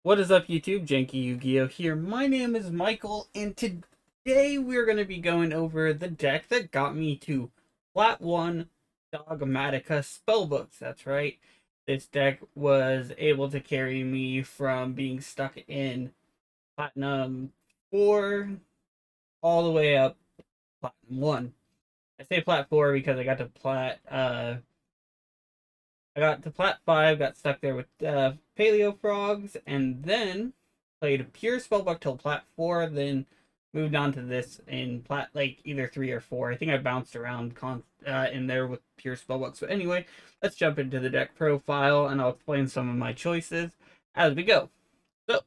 What is up, YouTube? JankyYGO here. My name is Michael, and today we're going to be going over the deck that got me to Plat 1 Dogmatika Spellbooks. That's right. This deck was able to carry me from being stuck in Platinum 4 all the way up Platinum 1. I say Plat 4 because I got to Plat 5, got stuck there with Paleo Frogs, and then played a pure Spellbook till Plat 4, then moved on to this in Plat, like, either 3 or 4. I think I bounced around in there with pure Spellbooks. But anyway, let's jump into the deck profile, and I'll explain some of my choices as we go. So,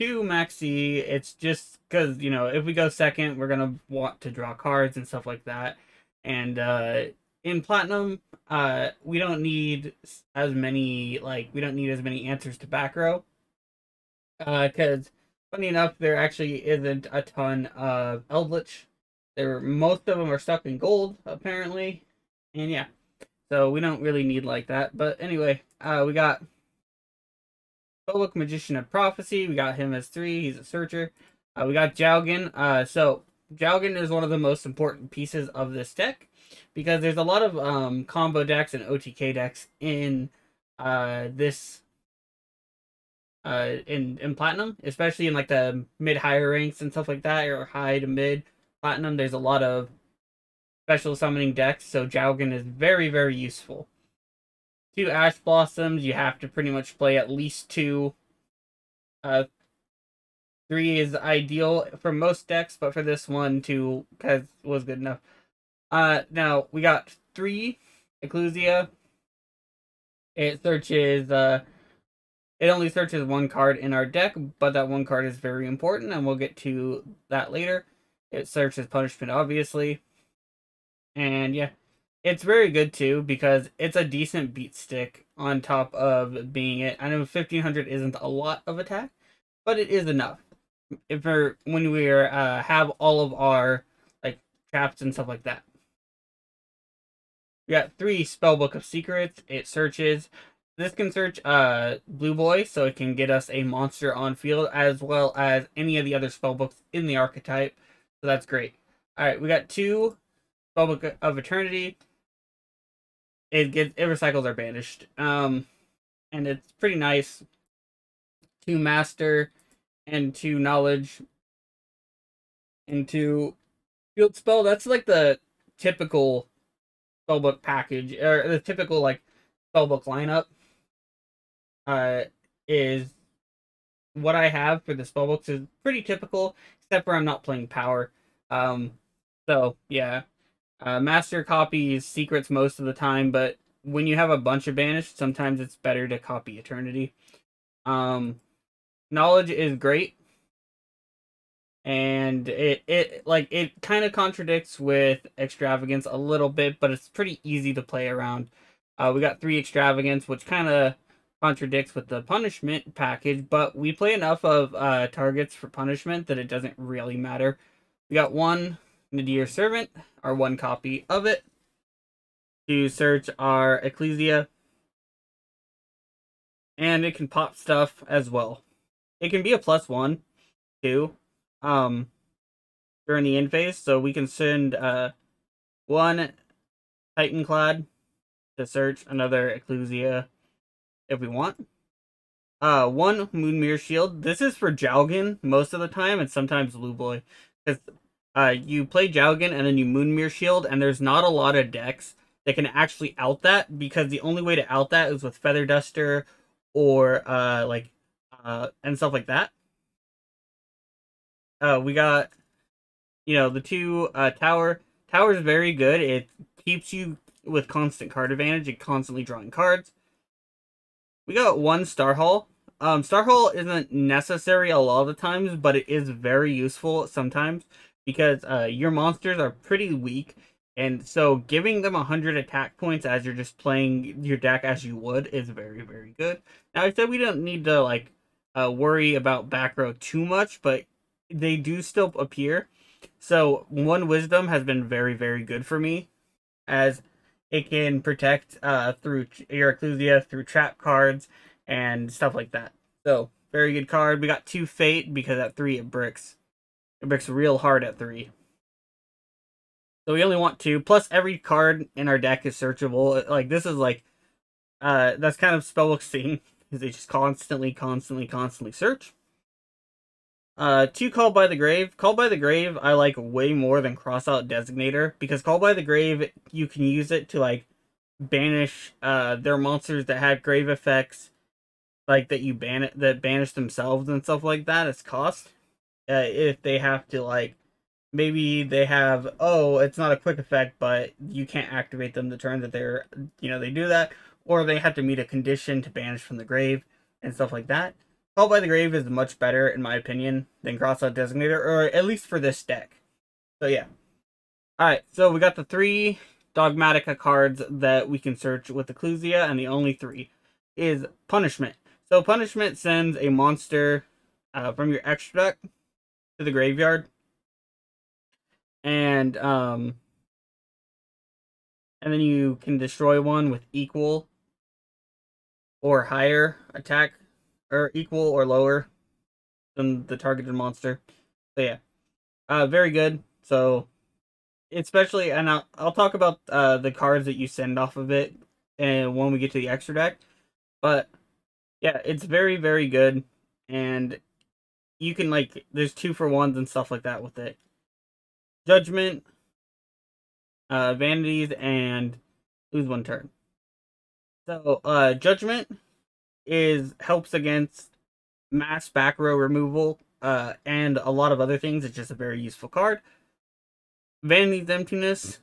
to Maxi, it's just because, if we go second, we're going to want to draw cards and stuff like that. And, in Platinum, we don't need as many answers to back row. Because, funny enough, there actually isn't a ton of Eldritch. Most of them are stuck in gold, apparently. And yeah, so we don't really need like that. But anyway, we got Spellbook Magician of Prophecy. We got him as 3. He's a searcher. We got Jowgen. So Jowgen is one of the most important pieces of this deck, because there's a lot of combo decks and OTK decks in in Platinum, especially in like the mid-higher ranks and stuff like that, or high to mid Platinum. There's a lot of special summoning decks, so Jowgen is very, very useful. 2 Ash Blossoms, you have to pretty much play at least 2. 3 is ideal for most decks, but for this one, 2 was good enough. Now we got 3 Ecclesia. It only searches 1 card in our deck, but that 1 card is very important, and we'll get to that later. It searches Punishment, obviously. And yeah, it's very good too, because it's a decent beat stick on top of being it. I know 1500 isn't a lot of attack, but it is enough when we have all of our like traps and stuff like that. We got 3 Spellbook of Secrets. It searches. This can search Blue Boy, so it can get us a monster on field, as well as any of the other spellbooks in the archetype. So that's great. Alright, we got 2 Spellbook of Eternity. It recycles our banished. And it's pretty nice. 2 Master and 2 Knowledge. And 2 Field Spell. That's like the typical Spellbook package, or the typical like Spellbook lineup. Is what I have for the spellbooks is pretty typical, except for I'm not playing power. So yeah, Master copies secrets most of the time, but when you have a bunch of banished, sometimes it's better to copy Eternity. Knowledge is great, and it kind of contradicts with Extravagance a little bit, but it's pretty easy to play around. We got 3 Extravagance, which kind of contradicts with the Punishment package, but we play enough of targets for Punishment that it doesn't really matter. We got 1 Nadir Servant, our 1 copy of it, to search our Ecclesia, and it can pop stuff as well. It can be a +1 too during the end phase, so we can send 1 Titanclad to search another Ecclesia if we want. 1 Moonmere Shield. This is for Jowgen most of the time, and sometimes Luboy. Because you play Jowgen and then you Moonmere Shield, and there's not a lot of decks that can actually out that, because the only way to out that is with Feather Duster or and stuff like that. We got the 2 Tower. Tower is very good. It keeps you with constant card advantage and constantly drawing cards. We got 1 Starhall. Starhall isn't necessary a lot of the times, but it is very useful sometimes, because your monsters are pretty weak, and so giving them 100 attack points as you're just playing your deck as you would is very, very good. Now, I said we don't need to worry about back row too much, but they do still appear. So 1 Wisdom has been very, very good for me, as it can protect through your Ecclesia, through trap cards, and stuff like that. So, very good card. We got 2 Fate because at 3 it bricks. It bricks real hard at 3. So we only want 2. Plus every card in our deck is searchable. Like, this is like, that's kind of Spellbook's thing. Is they just constantly search. 2 Called by the Grave. Called by the Grave I like way more than Crossout Designator. Because Called by the Grave, you can use it to, like, banish their monsters that have grave effects, like that banish themselves and stuff like that. It's cost. If they have to, like, maybe they have, oh, it's not a quick effect, but you can't activate them the turn that they're, they do that, or they have to meet a condition to banish from the grave and stuff like that. Call by the Grave is much better, in my opinion, than Crossout Designator, or at least for this deck. So yeah. Alright, so we got the 3 Dogmatika cards that we can search with Ecclesia, and the only 3 is Punishment. So Punishment sends a monster from your extra deck to the graveyard, and then you can destroy one with equal or higher attack, or equal or lower than the targeted monster. So yeah, very good. So especially, and I'll talk about the cards that you send off of it, and when we get to the extra deck. But yeah, it's very, very good, and you can, like, there's 2-for-1s and stuff like that with it. Judgment, Vanities, and lose 1 turn. So Judgment helps against mass back row removal, and a lot of other things. It's just a very useful card. Vanity's Emptiness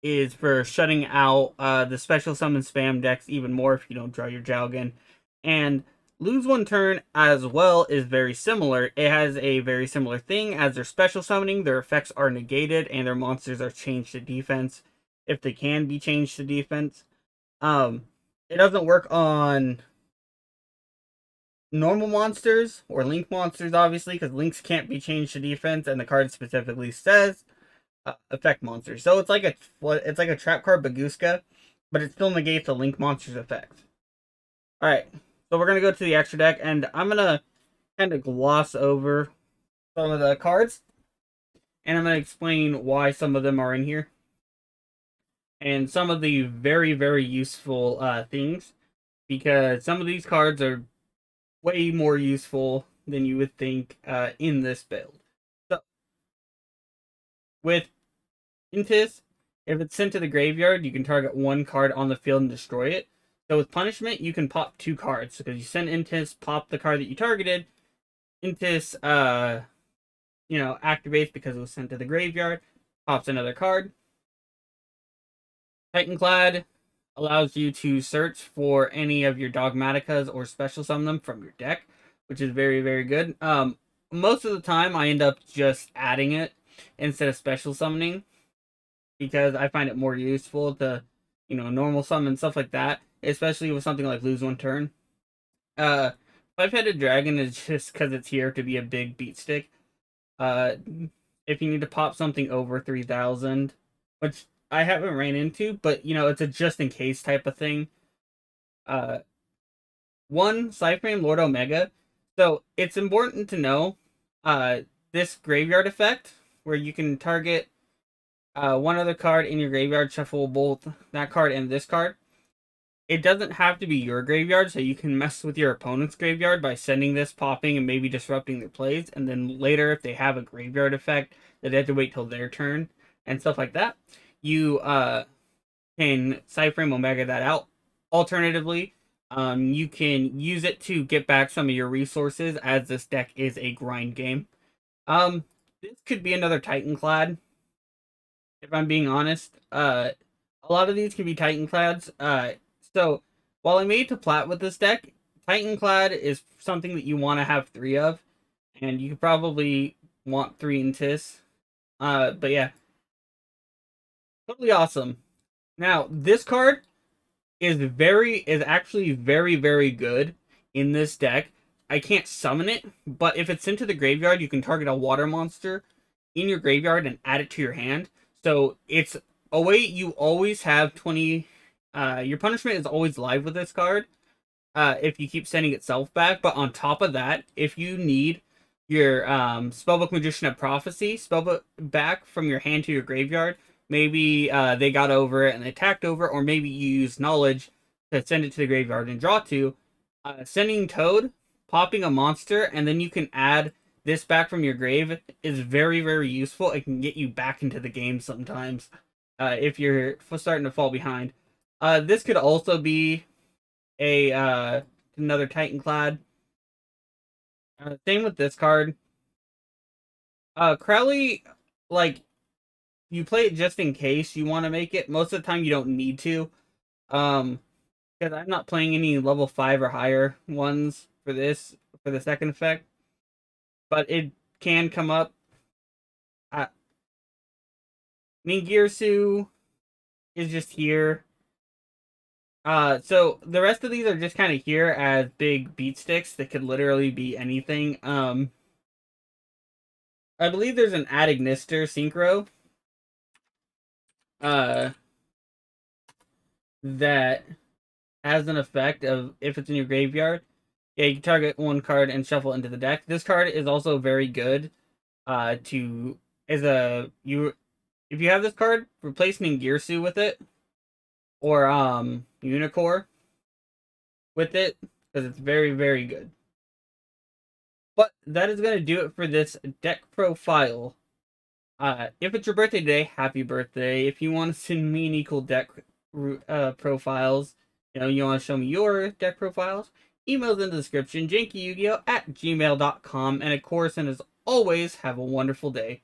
is for shutting out the special summon spam decks even more if you don't draw your Jalgan. And lose 1 turn as well is very similar. It has a very similar thing. As their special summoning, their effects are negated and their monsters are changed to defense if they can be changed to defense. It doesn't work on normal monsters or link monsters, obviously, because links can't be changed to defense, and the card specifically says effect monsters. So it's like a trap card Baguska, but it still negates the link monster's effect. Alright, so we're going to go to the extra deck, and I'm going to kind of gloss over some of the cards, and I'm going to explain why some of them are in here, and some of the very, very useful things, because some of these cards are way more useful than you would think in this build. So, with Intis, if it's sent to the graveyard, you can target 1 card on the field and destroy it. So with Punishment, you can pop 2 cards. Because you send Intis, pop the card that you targeted. Intis, activates because it was sent to the graveyard. Pops another card. Titanclad allows you to search for any of your Dogmatikas or special summon them from your deck, which is very, very good. Most of the time, I end up just adding it instead of special summoning, because I find it more useful to, normal summon, stuff like that, especially with something like lose 1 turn. Five-Headed Dragon is just because it's here to be a big beat stick. If you need to pop something over 3,000, which I haven't ran into, but, it's a just-in-case type of thing. 1, Cyframe Lord Omega. So, it's important to know this graveyard effect, where you can target 1 other card in your graveyard, shuffle both that card and this card. It doesn't have to be your graveyard, so you can mess with your opponent's graveyard by sending this, popping, and maybe disrupting their plays, and then later, if they have a graveyard effect, that they have to wait till their turn, and stuff like that, you can Cyframe Omega that out. Alternatively, you can use it to get back some of your resources, as this deck is a grind game. This could be another Titanclad, if I'm being honest. A lot of these can be Titanclads. So, while I made to plat with this deck, Titanclad is something that you want to have 3 of, and you could probably want 3 in Tis. But yeah, totally awesome. Now, this card is actually very, very good in this deck. I can't summon it, but if it's sent to the graveyard, you can target a water monster in your graveyard and add it to your hand. So it's a way you always have 20. Your Punishment is always live with this card. if you keep sending itself back. But on top of that, if you need your Spellbook Magician of Prophecy spellbook back from your hand to your graveyard, maybe they got over it and they attacked over, or maybe you use Knowledge to send it to the graveyard and draw two. Sending Toad, popping a monster, and then you can add this back from your grave is very, very useful. It can get you back into the game sometimes if you're starting to fall behind. This could also be a another Titanclad. Same with this card. Crowley, like, you play it just in case you want to make it. Most of the time you don't need to. Because I'm not playing any level 5 or higher ones for this, for the second effect. But it can come up. Ningirsu is just here. So the rest of these are just kind of here as big beat sticks that could literally be anything. I believe there's an Adignister Synchro. That has an effect of if it's in your graveyard. Yeah, you can target one card and shuffle into the deck. This card is also very good. If you have this card, replace Ningirsu with it, or Unicore with it, because it's very, very good. But that is going to do it for this deck profile. If it's your birthday today, happy birthday. If you want to send me any cool deck profiles, you want to show me your deck profiles, email's in the description, JankyYGO@gmail.com, and of course, and as always, have a wonderful day.